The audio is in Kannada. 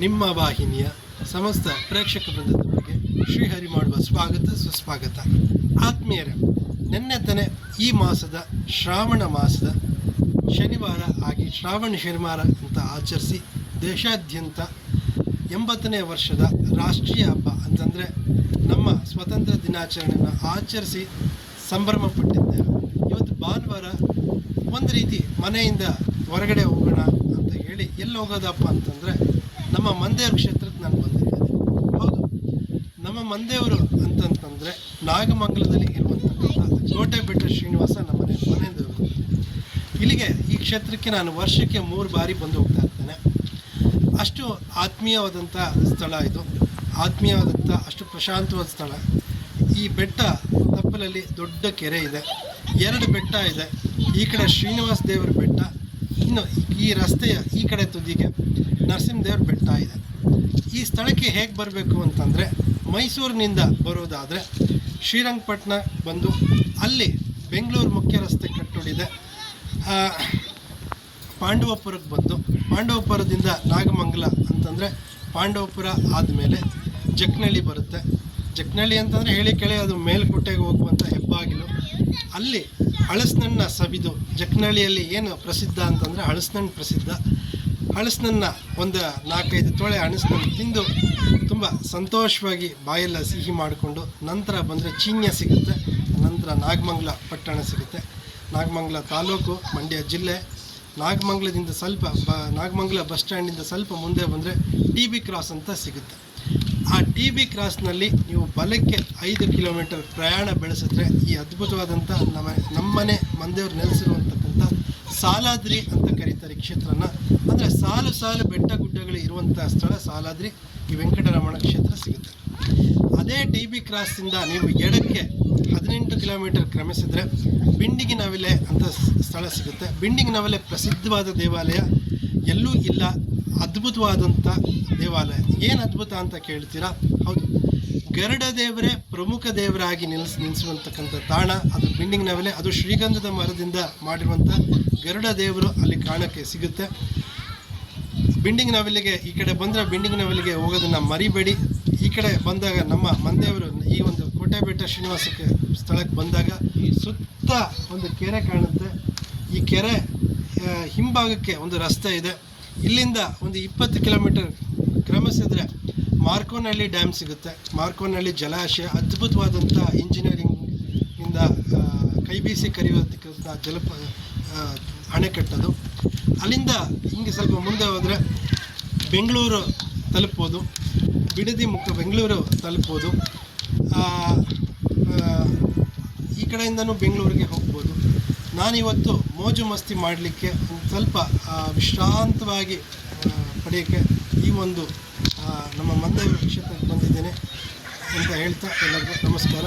ನಿಮ್ಮ ವಾಹಿನಿಯ ಸಮಸ್ತ ಪ್ರೇಕ್ಷಕ ವೃಂದದ ಬಗ್ಗೆ ಶ್ರೀಹರಿ ಮಾಡುವ ಸ್ವಾಗತ ಸುಸ್ವಾಗತ. ಆತ್ಮೀಯರೇ, ನಿನ್ನೆ ತಾನೇ ಈ ಮಾಸದ ಶ್ರಾವಣ ಮಾಸದ ಶನಿವಾರ ಆಗಿ ಶ್ರಾವಣ ಶನಿವಾರ ಅಂತ ಆಚರಿಸಿ ದೇಶಾದ್ಯಂತ 80ನೇ ವರ್ಷದ ರಾಷ್ಟ್ರೀಯ ಹಬ್ಬ ಅಂತಂದರೆ ನಮ್ಮ ಸ್ವತಂತ್ರ ದಿನಾಚರಣೆಯನ್ನು ಆಚರಿಸಿ ಸಂಭ್ರಮಪಟ್ಟಿದ್ದೇವೆ. ಇವತ್ತು ಭಾನುವಾರ ಒಂದು ರೀತಿ ಮನೆಯಿಂದ ಹೊರಗಡೆ ಹೋಗೋಣ ಅಂತ ಹೇಳಿ ಎಲ್ಲಿ ಹೋಗೋದಪ್ಪ ಅಂತಂದರೆ ನಮ್ಮ ಮಂದೇವ್ರ ಕ್ಷೇತ್ರಕ್ಕೆ ನಾನು ಬಂದಿದ್ದೇನೆ. ಹೌದು, ನಮ್ಮ ಮಂದೇವರು ಅಂತಂತಂದರೆ ನಾಗಮಂಗಲದಲ್ಲಿ ಇರುವಂಥಕ್ಕಂಥ ಕೋಟೆಬೆಟ್ಟ ಶ್ರೀನಿವಾಸ ನಮ್ಮ ಮನೆಯವರು. ಇಲ್ಲಿಗೆ ಈ ಕ್ಷೇತ್ರಕ್ಕೆ ನಾನು ವರ್ಷಕ್ಕೆ 3 ಬಾರಿ ಬಂದು ಹೋಗ್ತಾ ಇರ್ತೇನೆ. ಅಷ್ಟು ಆತ್ಮೀಯವಾದಂಥ ಸ್ಥಳ ಇದು, ಆತ್ಮೀಯವಾದಂಥ ಅಷ್ಟು ಪ್ರಶಾಂತವಾದ ಸ್ಥಳ. ಈ ಬೆಟ್ಟ ತಪ್ಪಲಲ್ಲಿ ದೊಡ್ಡ ಕೆರೆ ಇದೆ, 2 ಬೆಟ್ಟ ಇದೆ. ಈ ಕಡೆ ಶ್ರೀನಿವಾಸ ದೇವರ ಬೆಟ್ಟ, ಇನ್ನು ಈ ರಸ್ತೆಯ ಈ ಕಡೆ ತುದಿಗೆ ನರಸಿಂಹದೇವ್ರ ಬೆಟ್ಟ ಇದೆ. ಈ ಸ್ಥಳಕ್ಕೆ ಹೇಗೆ ಬರಬೇಕು ಅಂತಂದರೆ, ಮೈಸೂರಿನಿಂದ ಬರೋದಾದರೆ ಶ್ರೀರಂಗಪಟ್ಟಣ ಬಂದು ಅಲ್ಲಿ ಬೆಂಗಳೂರು ಮುಖ್ಯ ರಸ್ತೆ ಕಟ್ಟೋಡಿದೆ, ಪಾಂಡವಪುರಕ್ಕೆ ಬಂದು ಪಾಂಡವಪುರದಿಂದ ನಾಗಮಂಗಲ ಅಂತಂದರೆ ಪಾಂಡವಪುರ ಆದಮೇಲೆ ಜಕ್ನಳ್ಳಿ ಬರುತ್ತೆ. ಜಕ್ನಳ್ಳಿ ಅಂತಂದರೆ ಹೇಳಿ ಕೇಳಿ ಅದು ಮೇಲ್ಕೋಟೆಗೆ ಹೋಗುವಂಥ ಹೆಬ್ಬಾಗಿಲು. ಅಲ್ಲಿ ಹಳಸನನ್ನ ಸವಿದು, ಜಕ್ನಳ್ಳಿಯಲ್ಲಿ ಏನು ಪ್ರಸಿದ್ಧ ಅಂತಂದರೆ ಹಳಸನಣ್ಣು ಪ್ರಸಿದ್ಧ. ಹಳಸನನ್ನ ಒಂದು 4-5 ತೊಳೆ ಹಳಸನಣ್ಣು ತಿಂದು ತುಂಬ ಸಂತೋಷವಾಗಿ ಬಾಯೆಲ್ಲ ಸಿಹಿ ಮಾಡಿಕೊಂಡು ನಂತರ ಬಂದರೆ ಚೀನ್ಯ ಸಿಗುತ್ತೆ, ನಂತರ ನಾಗಮಂಗಲ ಪಟ್ಟಣ ಸಿಗುತ್ತೆ. ನಾಗಮಂಗಲ ತಾಲೂಕು, ಮಂಡ್ಯ ಜಿಲ್ಲೆ. ನಾಗಮಂಗಲದಿಂದ ಸ್ವಲ್ಪ ನಾಗಮಂಗಲ ಬಸ್ ಸ್ಟ್ಯಾಂಡಿಂದ ಸ್ವಲ್ಪ ಮುಂದೆ ಬಂದರೆ TB ಕ್ರಾಸ್ ಅಂತ ಸಿಗುತ್ತೆ. ಆ TB ಕ್ರಾಸ್ನಲ್ಲಿ ನೀವು ಬಲಕ್ಕೆ 5 ಕಿಲೋಮೀಟರ್ ಪ್ರಯಾಣ ಬೆಳೆಸಿದ್ರೆ ಈ ಅದ್ಭುತವಾದಂಥ ನಮ್ಮನೆ ಮಂದೇವ್ರು ನೆಲೆಸಿರುವಂತಕ್ಕಂಥ ಸಾಲಾದ್ರಿ ಅಂತ ಕರೀತಾರೆ ಈ ಕ್ಷೇತ್ರನ. ಅಂದರೆ ಸಾಲು ಬೆಟ್ಟ ಗುಡ್ಡಗಳು ಇರುವಂಥ ಸ್ಥಳ ಸಾಲಾದ್ರಿ, ಈ ವೆಂಕಟರಮಣ ಕ್ಷೇತ್ರ ಸಿಗುತ್ತೆ. ಅದೇ TB ಕ್ರಾಸಿಂದ ನೀವು ಎಡಕ್ಕೆ 18 ಕಿಲೋಮೀಟರ್ ಕ್ರಮಿಸಿದರೆ ಬಿಂಡಿಗಿನವಿಲೆ ಅಂತ ಸ್ಥಳ ಸಿಗುತ್ತೆ. ಬಿಂಡಿಗಿನವಿಲೆ ಪ್ರಸಿದ್ಧವಾದ ದೇವಾಲಯ, ಎಲ್ಲೂ ಇಲ್ಲ, ಅದ್ಭುತವಾದಂಥ ದೇವಾಲಯ. ಏನು ಅದ್ಭುತ ಅಂತ ಕೇಳ್ತೀರಾ? ಹೌದು, ಗರುಡ ದೇವರೇ ಪ್ರಮುಖ ದೇವರಾಗಿ ನಿಲ್ಲಿಸುವಂತಕ್ಕಂಥ ತಾಣ ಅದು ಬಿಂಡಿಗಿನವಿಲೆ. ಅದು ಶ್ರೀಗಂಧದ ಮರದಿಂದ ಮಾಡಿರುವಂಥ ಗರುಡ ದೇವರು ಅಲ್ಲಿ ಕಾಣಕ್ಕೆ ಸಿಗುತ್ತೆ. ಬಿಂಡಿಗಿನವಿಲೆಗೆ ಈ ಕಡೆ ಬಂದರೆ ಬಿಂಡಿಗಿನವಿಲೆಗೆ ಹೋಗೋದನ್ನು ಮರಿಬೇಡಿ. ಈ ಕಡೆ ಬಂದಾಗ ನಮ್ಮ ಮಂದೇವರು ಈ ಒಂದು ಕೋಟೆಬೆಟ್ಟ ಶ್ರೀನಿವಾಸಕ್ಕೆ ಸ್ಥಳಕ್ಕೆ ಬಂದಾಗ ಸುತ್ತ ಒಂದು ಕೆರೆ ಕಾಣುತ್ತೆ. ಈ ಕೆರೆ ಹಿಂಭಾಗಕ್ಕೆ ಒಂದು ರಸ್ತೆ ಇದೆ. ಇಲ್ಲಿಂದ ಒಂದು 20 ಕಿಲೋಮೀಟರ್ ಕ್ರಮಿಸಿದ್ರೆ ಮಾರ್ಕೋನಹಳ್ಳಿ ಡ್ಯಾಮ್ ಸಿಗುತ್ತೆ. ಮಾರ್ಕೋನಹಳ್ಳಿ ಜಲಾಶಯ ಅದ್ಭುತವಾದಂಥ ಇಂಜಿನಿಯರಿಂಗಿಂದ ಕೈ ಬೀಸಿ ಕರೆಯುವಂಥ ಅಣೆಕಟ್ಟದು. ಅಲ್ಲಿಂದ ಹಿಂಗೆ ಸ್ವಲ್ಪ ಮುಂದೆ ಹೋದರೆ ಬೆಂಗಳೂರು ತಲುಪ್ಬೋದು, ಬಿಡದಿ ಬೆಂಗಳೂರು ತಲುಪ್ಬೋದು. ಈ ಕಡೆಯಿಂದನೂ ಬೆಂಗಳೂರಿಗೆ ಹೋಗ್ಬೋದು. ನಾನಿವತ್ತು ಮೋಜು ಮಸ್ತಿ ಮಾಡಲಿಕ್ಕೆ ಸ್ವಲ್ಪ ವಿಶ್ರಾಂತವಾಗಿ ಪಡೆಯೋಕ್ಕೆ ಈ ಒಂದು ನಮ್ಮ ಮಂದೇವ್ರ ಕ್ಷೇತ್ರಕ್ಕೆ ಬಂದಿದ್ದೇನೆ ಅಂತ ಹೇಳ್ತಾ ಎಲ್ಲರಿಗೂ ನಮಸ್ಕಾರ.